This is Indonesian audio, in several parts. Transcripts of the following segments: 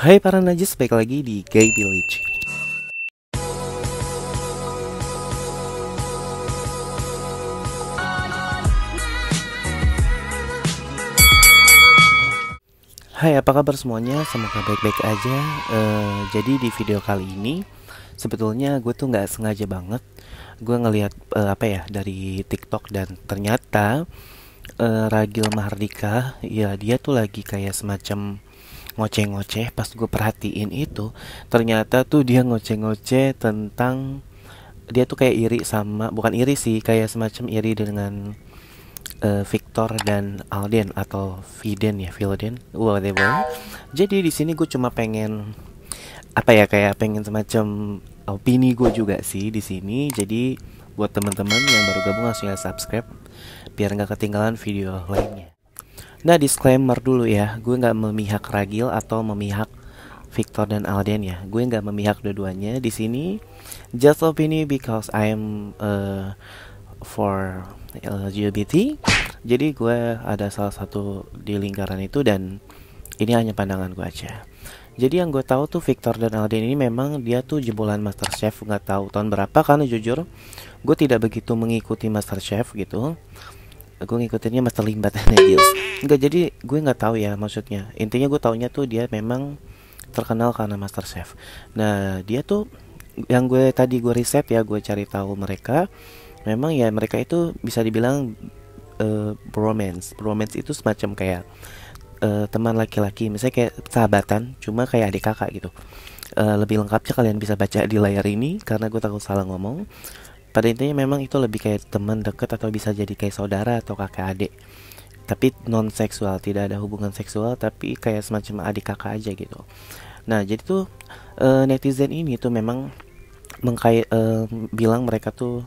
Hai para najis, balik lagi di Gay Village. Hai, apa kabar semuanya? Semoga baik-baik aja. Jadi di video kali ini sebetulnya gue tuh nggak sengaja banget. Gue ngelihat dari TikTok dan ternyata Ragil Mahardika, ya dia tuh lagi kayak semacam ngoceh-ngoceh. Pas gue perhatiin itu, ternyata tuh dia ngoceh-ngoceh tentang dia tuh kayak iri sama, bukan iri sih, kayak semacam iri dengan Victor dan Alden atau Viden ya, Vilden, whatever. Jadi di sini gue cuma pengen kayak pengen semacam opini gue juga sih di sini. Jadi buat teman-teman yang baru gabung langsung ya subscribe biar nggak ketinggalan video lainnya. Nah, disclaimer dulu ya, gue nggak memihak Ragil atau memihak Victor dan Alden ya. Gue nggak memihak dua-duanya di sini. Just opini because I am for LGBT. Jadi gue ada salah satu di lingkaran itu dan ini hanya pandangan gue aja. Jadi yang gue tahu tuh Victor dan Alden ini memang dia tuh jebolan MasterChef, nggak tahu tahun berapa karena jujur gue tidak begitu mengikuti MasterChef gitu. Gue ngikutinnya Master Limbat dan Deals. Enggak, jadi gue nggak tahu ya maksudnya. Intinya gue taunya tuh dia memang terkenal karena MasterChef. Nah, dia tuh yang gue riset ya, gue cari tahu mereka. Memang ya mereka itu bisa dibilang bromance. Bromance itu semacam kayak teman laki-laki, misalnya kayak sahabatan, cuma kayak adik kakak gitu. Lebih lengkapnya kalian bisa baca di layar ini karena gue takut salah ngomong. Pada intinya memang itu lebih kayak teman dekat atau bisa jadi kayak saudara atau kakak adik. Tapi non seksual, tidak ada hubungan seksual, tapi kayak semacam adik kakak aja gitu. Nah, jadi tuh netizen ini tuh memang bilang mereka tuh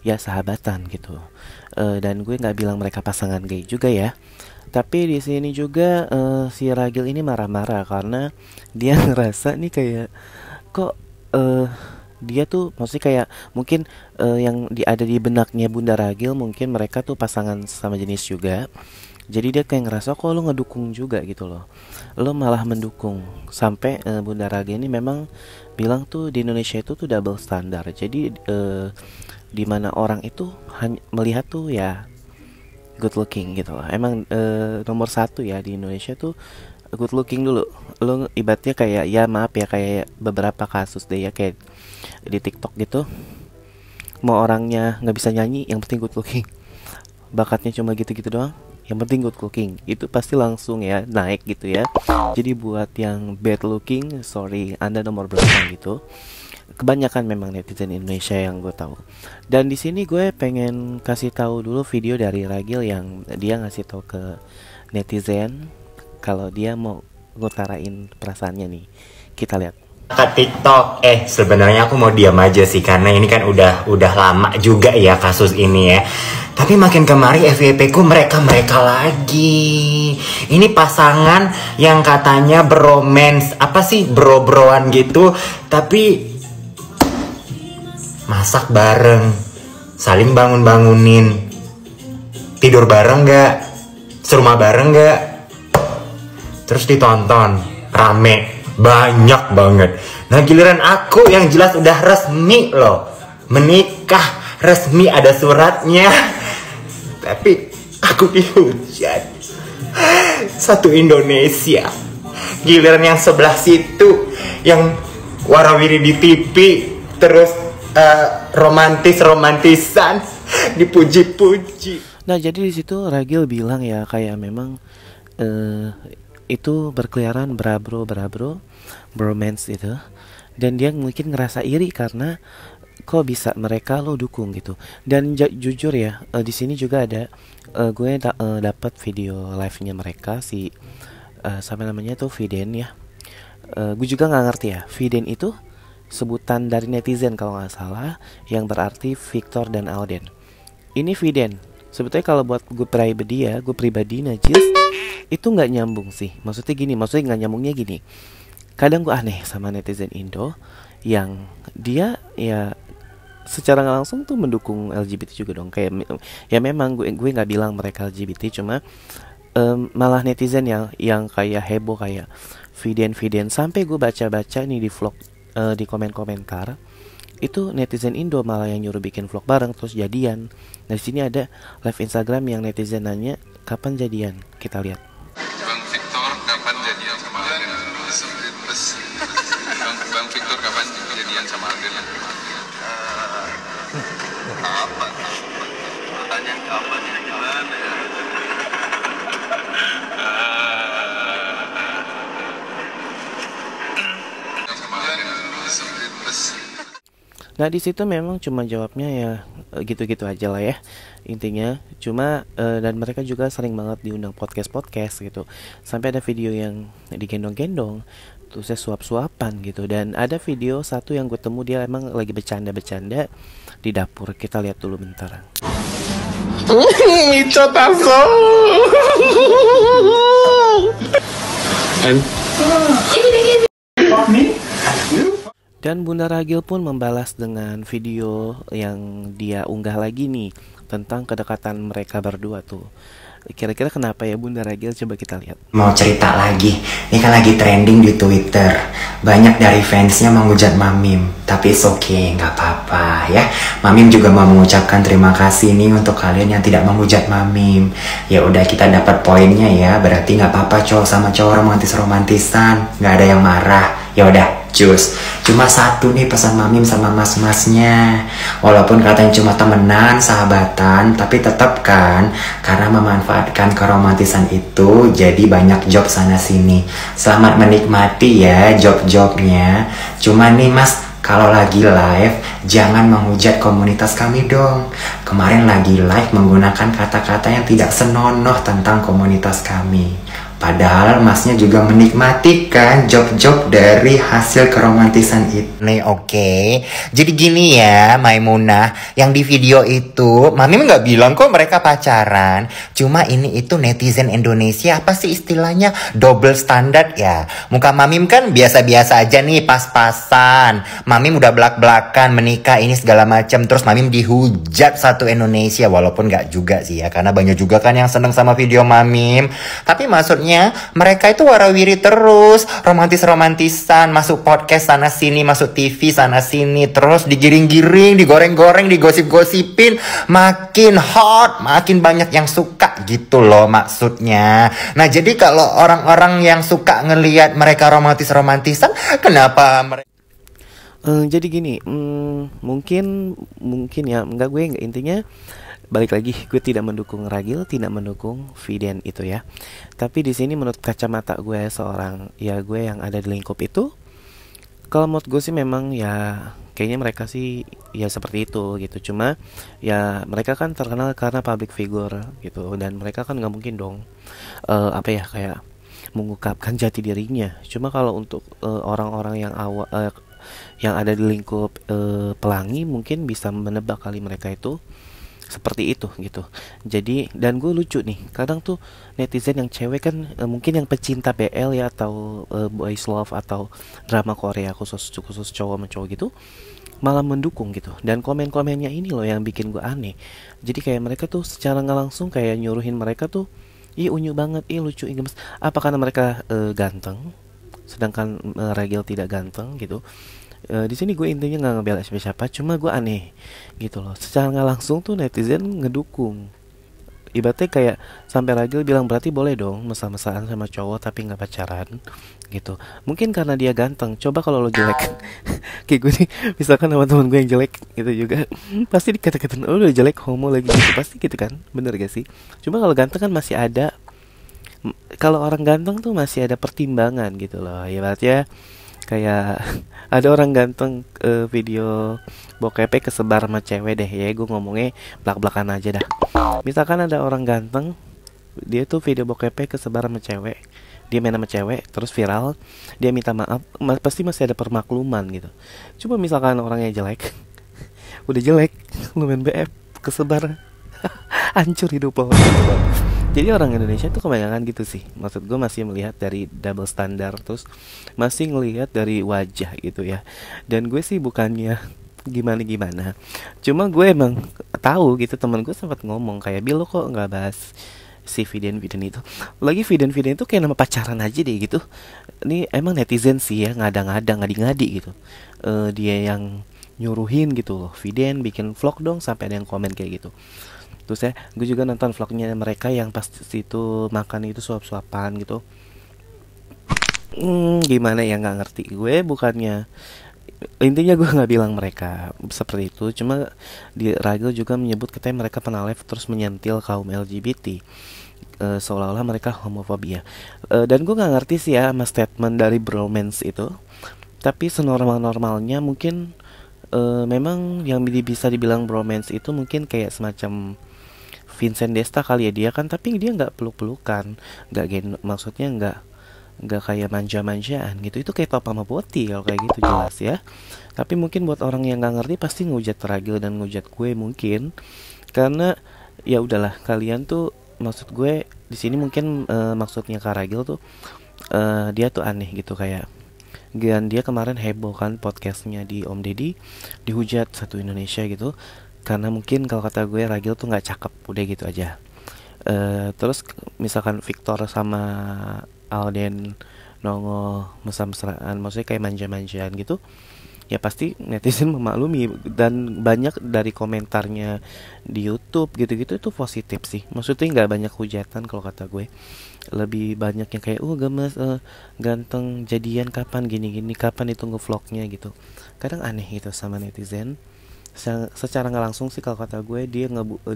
ya sahabatan gitu. Dan gue nggak bilang mereka pasangan gay juga ya. Tapi di sini juga si Ragil ini marah-marah karena dia ngerasa nih kayak kok dia tuh maksudnya kayak mungkin yang ada di benaknya Bunda Ragil mungkin mereka tuh pasangan sama jenis juga. Jadi dia kayak ngerasa kok lo ngedukung juga gitu loh. Lo malah mendukung. Sampai Bunda Ragil ini memang bilang tuh di Indonesia itu tuh double standar. Jadi di mana orang itu hanya melihat tuh ya good looking gitu loh. Emang nomor satu ya di Indonesia tuh good looking dulu. Lo ibaratnya kayak ya maaf ya kayak beberapa kasus deh ya kayak di TikTok gitu. Mau orangnya nggak bisa nyanyi, yang penting good looking. Bakatnya cuma gitu-gitu doang, yang penting good looking. Itu pasti langsung ya naik gitu ya. Jadi buat yang bad looking, sorry, Anda nomor belakang gitu. Kebanyakan memang netizen Indonesia yang gue tahu. Dan di sini gue pengen kasih tahu dulu video dari Ragil yang dia ngasih tahu ke netizen kalau dia mau ngutarain perasaannya nih. Kita lihat. Ke TikTok, sebenarnya aku mau diam aja sih karena ini kan udah lama juga ya kasus ini ya. Tapi makin kemari FYP ku mereka lagi. Ini pasangan yang katanya bromance, apa sih bro-broan gitu, tapi masak bareng, saling bangun-bangunin, tidur bareng nggak, serumah bareng nggak, terus ditonton rame. Banyak banget. Nah, giliran aku yang jelas udah resmi loh, menikah resmi, ada suratnya. Tapi aku dihujat satu Indonesia. Giliran yang sebelah situ yang warawiri di TV terus romantisan dipuji-puji. Nah, jadi di situ Ragil bilang ya kayak memang itu berkeliaran brabro bromance itu, dan dia mungkin ngerasa iri karena kok bisa mereka lo dukung gitu. Dan jujur ya di sini juga ada gue dapat video live-nya mereka si sama namanya tuh Viden ya. Gue juga nggak ngerti ya, Viden itu sebutan dari netizen kalau nggak salah yang berarti Victor dan Alden. Ini Viden. Sebetulnya kalau buat gue pribadi najis itu nggak nyambung sih. Maksudnya nggak nyambungnya gini. Kadang gue aneh sama netizen Indo yang dia ya secara nggak langsung tuh mendukung LGBT juga dong. Kayak ya memang gue nggak bilang mereka LGBT, cuma malah netizen yang kayak heboh kayak Vidian sampai gue baca-baca nih di vlog, di komen-komentar itu netizen Indo malah yang nyuruh bikin vlog bareng terus jadian. Nah di sini ada live Instagram yang netizen nanya kapan jadian. Kita lihat. Bang Victor kapan jadian sama Alden? Bang Victor kapan jadian sama Alden? Kapan? Pertanyaan kapan ya? Gimana ya? Sama Alden. Nah di situ memang cuma jawabnya ya gitu-gitu aja lah ya intinya. Cuma dan mereka juga sering banget diundang podcast gitu. Sampai ada video yang digendong-gendong, terus saya suap-suapan gitu. Dan ada video satu yang gue temu dia emang lagi bercanda di dapur. Kita lihat dulu bentar. Mico taso. Dan Bunda Ragil pun membalas dengan video yang dia unggah lagi nih tentang kedekatan mereka berdua tuh. Kira-kira kenapa ya Bunda Ragil? Coba kita lihat. Mau cerita lagi, ini kan lagi trending di Twitter. Banyak dari fansnya menghujat Mamim, tapi it's okay, nggak apa-apa ya. Mamim juga mau mengucapkan terima kasih nih untuk kalian yang tidak menghujat Mamim. Ya udah, kita dapat poinnya ya. Berarti nggak apa-apa cowok sama cowok romantisan, nggak ada yang marah. Ya udah, cus. Cuma satu nih pesan Mamim sama mas-masnya. Walaupun katanya cuma temenan, sahabatan, tapi tetap kan, karena memanfaatkan keromantisan itu jadi banyak job sana sini. Selamat menikmati ya job-jobnya. Cuma nih mas, kalau lagi live jangan menghujat komunitas kami dong. Kemarin lagi live menggunakan kata-kata yang tidak senonoh tentang komunitas kami. Padahal masnya juga menikmati kan job-job dari hasil keromantisan itu. Nih oke. Jadi gini ya Maimunah, yang di video itu Mamim nggak bilang kok mereka pacaran. Cuma ini itu netizen Indonesia, apa sih istilahnya, double standard ya. Muka Mamim kan biasa-biasa aja nih, pas-pasan. Mamim udah belak-belakan menikah ini segala macam, terus Mamim dihujat satu Indonesia. Walaupun nggak juga sih ya, karena banyak juga kan yang seneng sama video Mamim. Tapi maksudnya mereka itu warawiri terus, romantisan, masuk podcast sana sini, masuk TV sana sini, terus digiring-giring, digoreng-goreng, digosip-gosipin, makin hot, makin banyak yang suka gitu loh maksudnya. Nah jadi kalau orang-orang yang suka ngelihat mereka romantisan, kenapa mereka Jadi gini, mungkin ya, enggak, intinya balik lagi, gue tidak mendukung Ragil, tidak mendukung Vidian itu ya. Tapi di sini menurut kacamata gue seorang ya gue yang ada di lingkup itu, kalau menurut gue sih memang ya kayaknya mereka sih ya seperti itu gitu. Cuma ya mereka kan terkenal karena public figure gitu, dan mereka kan nggak mungkin dong apa ya kayak mengungkapkan jati dirinya. Cuma kalau untuk orang-orang yang yang ada di lingkup pelangi mungkin bisa menebak kali mereka itu seperti itu gitu. Jadi dan gue lucu nih, kadang tuh netizen yang cewek kan mungkin yang pecinta BL ya, atau boys love atau drama Korea khusus cowok sama cowok gitu, malah mendukung gitu. Dan komen-komennya ini loh yang bikin gue aneh. Jadi kayak mereka tuh secara nggak langsung kayak nyuruhin mereka tuh, ih unyu banget, ih lucu, ih gemes. Apa karena mereka ganteng, sedangkan Ragil tidak ganteng gitu. Di sini gue intinya nggak ngebela siapa, cuma gue aneh gitu loh. Secara nggak langsung tuh netizen ngedukung. Ibaratnya kayak sampai Ragil bilang berarti boleh dong mesra-mesraan sama cowok tapi nggak pacaran gitu. Mungkin karena dia ganteng. Coba kalau lo jelek kayak gue nih, misalkan sama teman gue yang jelek gitu juga, pasti dikata-katain oh lo jelek, homo lagi gitu, pasti gitu kan, bener gak sih? Cuma kalau ganteng kan masih ada, kalau orang ganteng tuh masih ada pertimbangan gitu loh. Ibaratnya kayak ada orang ganteng video bokepnya kesebar sama cewek deh ya, gue ngomongnya belak-belakan aja dah. Misalkan ada orang ganteng, dia tuh video bokepnya kesebar sama cewek, dia main sama cewek terus viral, dia minta maaf, pasti masih ada permakluman gitu. Coba misalkan orangnya jelek udah jelek lu main BF kesebar hancur hidup lo. Jadi orang Indonesia tuh kebanyakan gitu sih. Maksud gue masih melihat dari double standar, terus masih ngelihat dari wajah gitu ya. Dan gue sih bukannya gimana-gimana, cuma gue emang tahu gitu, teman gue sempat ngomong kayak, Bil lo kok nggak bahas si Viden itu. Lagi Viden itu kayak nama pacaran aja deh gitu. Ini emang netizen sih ya, ngada-ngada, ngadi-ngadi gitu. Dia yang nyuruhin gitu loh, Viden bikin vlog dong, sampai ada yang komen kayak gitu. Terus ya, gue juga nonton vlognya mereka yang pas itu makan itu suap-suapan gitu. Gimana ya, nggak ngerti gue. Bukannya, intinya gue nggak bilang mereka seperti itu, cuma di Ragil juga menyebut katanya mereka pernah live terus menyentil kaum LGBT, seolah-olah mereka homofobia. Dan gue nggak ngerti sih ya sama statement dari bromance itu, tapi senormal-normalnya mungkin memang yang bisa dibilang bromance itu mungkin kayak semacam Vincent Desta kali ya, dia kan, tapi dia nggak peluk-pelukan, nggak maksudnya nggak kayak manja-manjaan gitu. Itu kayak Top sama Boti kalau kayak gitu, jelas ya. Tapi mungkin buat orang yang nggak ngerti pasti ngujat Ragil dan ngujat gue mungkin, karena ya udahlah, kalian tuh, maksud gue di sini mungkin maksudnya Kak Ragil tuh dia tuh aneh gitu, kayak dia kemarin heboh kan podcastnya di Om Deddy, dihujat satu Indonesia gitu, karena mungkin kalau kata gue Ragil tuh nggak cakep, udah gitu aja. Terus misalkan Victor sama Alden nongol mesra-mesraan, maksudnya kayak manja-manjaan gitu, ya pasti netizen memaklumi. Dan banyak dari komentarnya di YouTube gitu-gitu itu positif sih, maksudnya nggak banyak hujatan kalau kata gue. Lebih banyak yang kayak gemes, ganteng, jadian kapan, gini-gini, kapan ditunggu vlognya gitu. Kadang aneh gitu sama netizen. Secara nggak langsung sih kalau kata gue,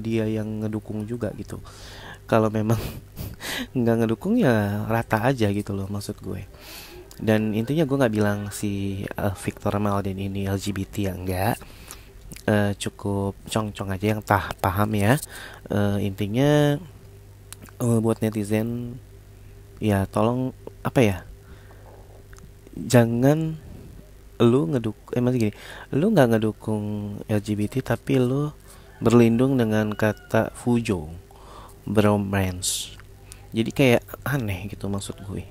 dia yang ngedukung juga gitu. Kalau memang nggak ngedukung ya rata aja gitu loh, maksud gue. Dan intinya gue nggak bilang si Victor Malden ini LGBT ya, enggak. Cukup cong-cong aja yang paham ya. Intinya buat netizen ya, tolong apa ya, jangan lu masih gini, lu nggak ngedukung LGBT tapi lu berlindung dengan kata fujo, bromance. Jadi kayak aneh gitu, maksud gue.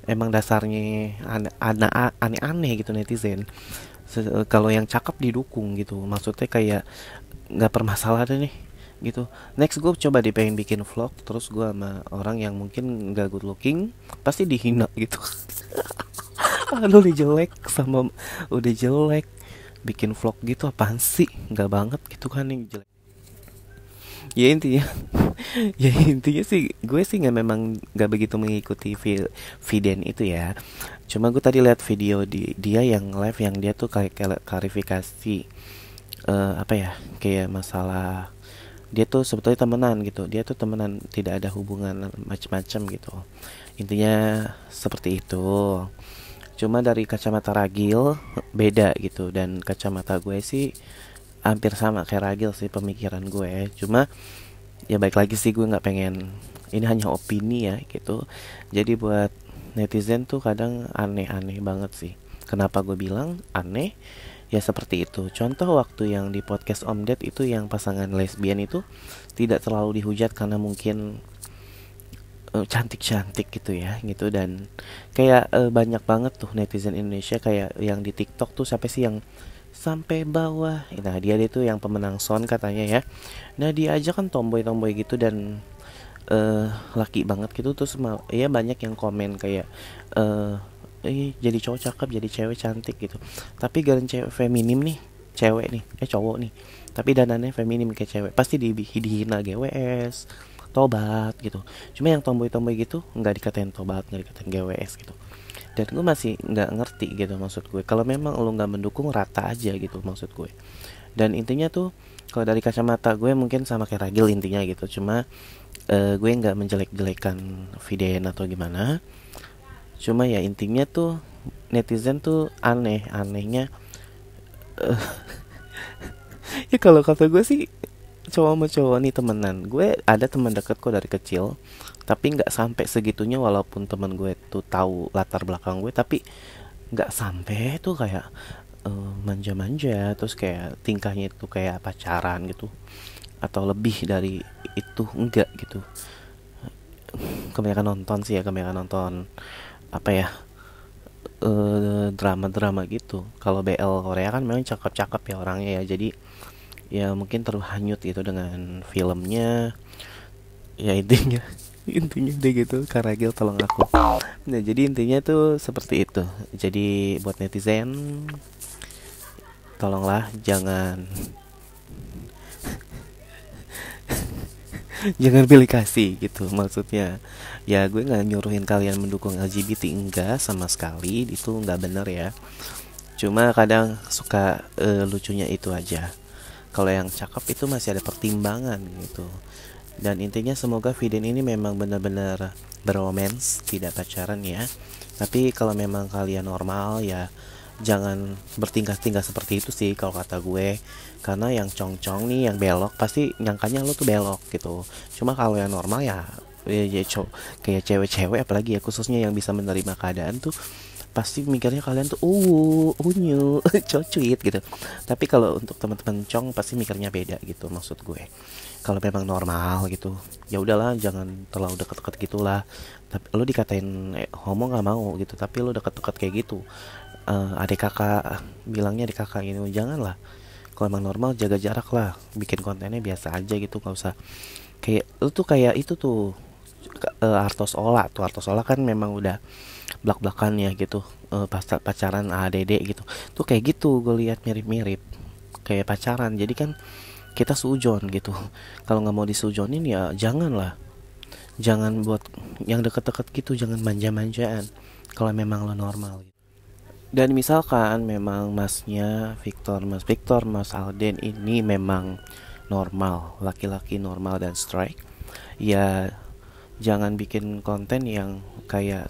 Emang dasarnya aneh-aneh gitu netizen. Kalau yang cakep didukung gitu, maksudnya kayak nggak permasalahan nih gitu. Next gue coba pengen bikin vlog, terus gue sama orang yang mungkin nggak good looking, pasti dihina gitu. Aduh, udah jelek bikin vlog gitu, apaan sih, nggak banget gitu kan yang jelek. Ya intinya ya intinya sih gue sih memang nggak begitu mengikuti Viden itu ya. Cuma gue tadi lihat video dia yang live, yang dia tuh kayak klarifikasi apa ya, kayak masalah dia tuh sebetulnya temenan gitu, dia tuh temenan, tidak ada hubungan macam-macam gitu, intinya seperti itu. Cuma dari kacamata Ragil beda gitu, dan kacamata gue sih hampir sama kayak Ragil sih pemikiran gue. Cuma ya baik lagi sih, gue nggak pengen, ini hanya opini ya gitu. Jadi buat netizen tuh kadang aneh-aneh banget sih. Kenapa gue bilang aneh? Ya seperti itu. Contoh waktu yang di podcast Om Ded itu, yang pasangan lesbian itu tidak terlalu dihujat karena mungkin cantik-cantik gitu ya gitu. Dan kayak banyak banget tuh netizen Indonesia kayak yang di TikTok tuh, siapa sih yang sampai bawah, nah dia tuh yang pemenang sound katanya ya. Nah dia aja kan tomboy gitu, dan laki banget gitu. Terus ya banyak yang komen kayak jadi cowok cakep, jadi cewek cantik gitu, tapi garen cewek feminim nih, cewek nih cowok nih, tapi danannya feminim kayak cewek, pasti dihina GWS, tobat gitu. Cuma yang tomboy gitu nggak dikatain tobat, nggak dikatain GWS gitu. Dan gue masih nggak ngerti gitu, maksud gue. Kalau memang lo nggak mendukung, rata aja gitu, maksud gue. Dan intinya tuh kalau dari kacamata gue mungkin sama kayak Ragil intinya gitu. Cuma gue nggak menjelek-jelekan Viden atau gimana. Cuma ya intinya tuh netizen tuh anehnya. Ya kalau kata gue sih, cowok sama cowok nih temenan. Gue ada teman deket kok dari kecil, tapi nggak sampai segitunya. Walaupun teman gue tuh tahu latar belakang gue, tapi nggak sampai tuh kayak manja-manja, terus kayak tingkahnya itu kayak pacaran gitu, atau lebih dari itu, enggak gitu. Kebanyakan nonton apa ya, drama gitu. Kalau BL Korea kan memang cakep ya orangnya ya, jadi ya mungkin terhanyut gitu dengan filmnya. Ya intinya intinya deh gitu, Kak Ragil tolong aku. Nah jadi intinya tuh seperti itu. Jadi buat netizen, tolonglah jangan jangan pilih kasih gitu maksudnya. Ya gue nggak nyuruhin kalian mendukung LGBT, enggak sama sekali, itu nggak bener ya. Cuma kadang suka lucunya itu aja, kalau yang cakep itu masih ada pertimbangan gitu. Dan intinya semoga Viden ini memang benar-benar berromance, tidak pacaran ya. Tapi kalau memang kalian normal ya jangan bertingkah-tingkah seperti itu sih kalau kata gue. Karena yang cong-cong nih, yang belok pasti nyangkanya lo tuh belok gitu. Cuma kalau yang normal ya, kayak cewek-cewek apalagi ya, khususnya yang bisa menerima keadaan tuh pasti mikirnya kalian tuh unyu cocuit gitu. Tapi kalau untuk teman-teman cong pasti mikirnya beda gitu maksud gue. Kalau memang normal gitu ya udahlah, jangan terlalu deket-deket gitulah. Tapi lo dikatain homo nggak mau gitu, tapi lo deket-deket kayak gitu, adik kakak, bilangnya adik kakak gitu, janganlah. Kalau emang normal jaga jarak lah, bikin kontennya biasa aja gitu, nggak usah kayak lu tuh kayak itu tuh, Artos Ola tuh. Artos Ola kan memang udah belak-belakan ya gitu, pas pacaran ADD gitu tuh, kayak gitu gue lihat mirip-mirip kayak pacaran. Jadi kan kita sujon gitu. Kalau nggak mau disujonin ya janganlah, jangan buat yang deket-deket gitu, jangan manja-manjaan kalau memang lo normal gitu. Dan misalkan memang masnya Victor, Mas Alden ini memang normal, laki-laki normal dan strike, ya jangan bikin konten yang kayak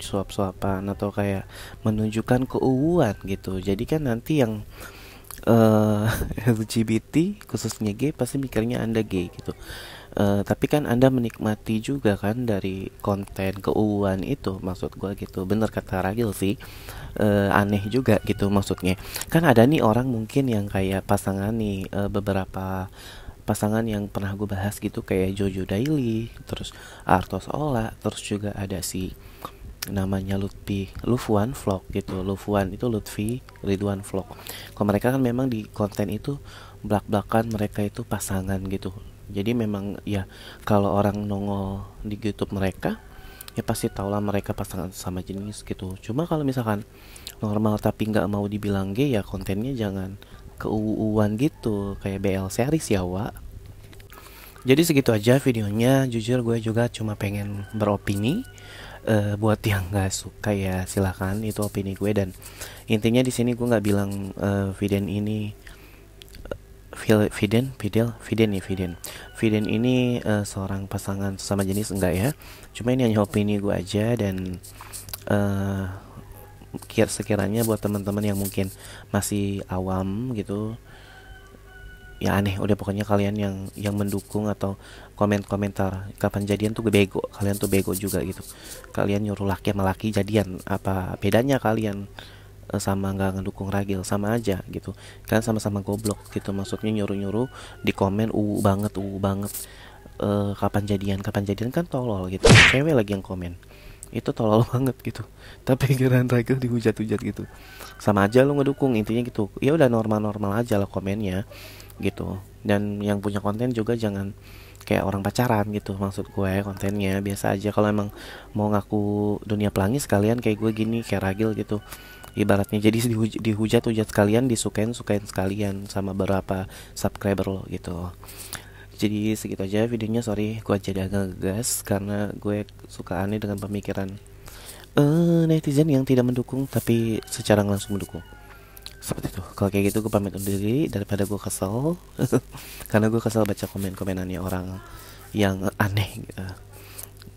suap-suapan atau kayak menunjukkan keuuan gitu. Jadi kan nanti yang LGBT khususnya gay pasti mikirnya Anda gay gitu. Tapi kan Anda menikmati juga kan dari konten keuuan itu, maksud gue gitu. Bener kata Ragil sih, aneh juga gitu maksudnya. Kan ada nih orang mungkin yang kayak pasangan nih, beberapa pasangan yang pernah gue bahas gitu kayak Jojo Daily, terus Artos Ola, terus juga ada si namanya Lufwan Vlog gitu. Lufwan itu Lutfi Ridwan Vlog. Kalau mereka kan memang di konten itu belak-belakan mereka itu pasangan gitu. Jadi memang ya kalau orang nongol di YouTube mereka ya pasti tahulah mereka pasangan sama jenis gitu. Cuma kalau misalkan normal tapi nggak mau dibilang gay ya kontennya jangan keuuan gitu kayak BL series ya Wak. Jadi segitu aja videonya. Jujur gue juga cuma pengen beropini. Buat yang nggak suka ya silakan, itu opini gue. Dan intinya di sini gue nggak bilang Viden ini Viden ini seorang pasangan sama jenis, enggak ya. Cuma ini hanya opini gue aja. Dan sekiranya buat teman-teman yang mungkin masih awam gitu ya aneh, udah pokoknya kalian yang mendukung atau komentar kapan jadian tuh bego, kalian tuh bego juga gitu. Kalian nyuruh laki sama laki jadian, apa bedanya kalian sama nggak ngedukung Ragil? Sama aja gitu kan, sama-sama goblok gitu. Maksudnya nyuruh-nyuruh di komen banget kapan jadian kan tolol gitu. Cewek lagi yang komen itu tolol banget gitu, tapi kirain Ragil dihujat-hujat gitu. Sama aja lu ngedukung, intinya gitu. Ya udah normal-normal aja lah komennya gitu. Dan yang punya konten juga jangan kayak orang pacaran gitu, maksud gue kontennya biasa aja. Kalau emang mau ngaku dunia pelangi sekalian kayak gue gini, kayak Ragil gitu ibaratnya. Jadi dihujat-hujat sekalian, disukain sekalian sama beberapa subscriber lo gitu. Jadi segitu aja videonya. Sorry gue jadi agak ngegas karena gue suka aneh dengan pemikiran netizen yang tidak mendukung tapi secara langsung mendukung seperti itu. Kalau kayak gitu gue pamit undur diri daripada gue kesel karena gue kesel baca komen-komenannya orang yang aneh gitu.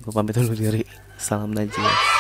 Gue pamit undur diri. Salam Najis.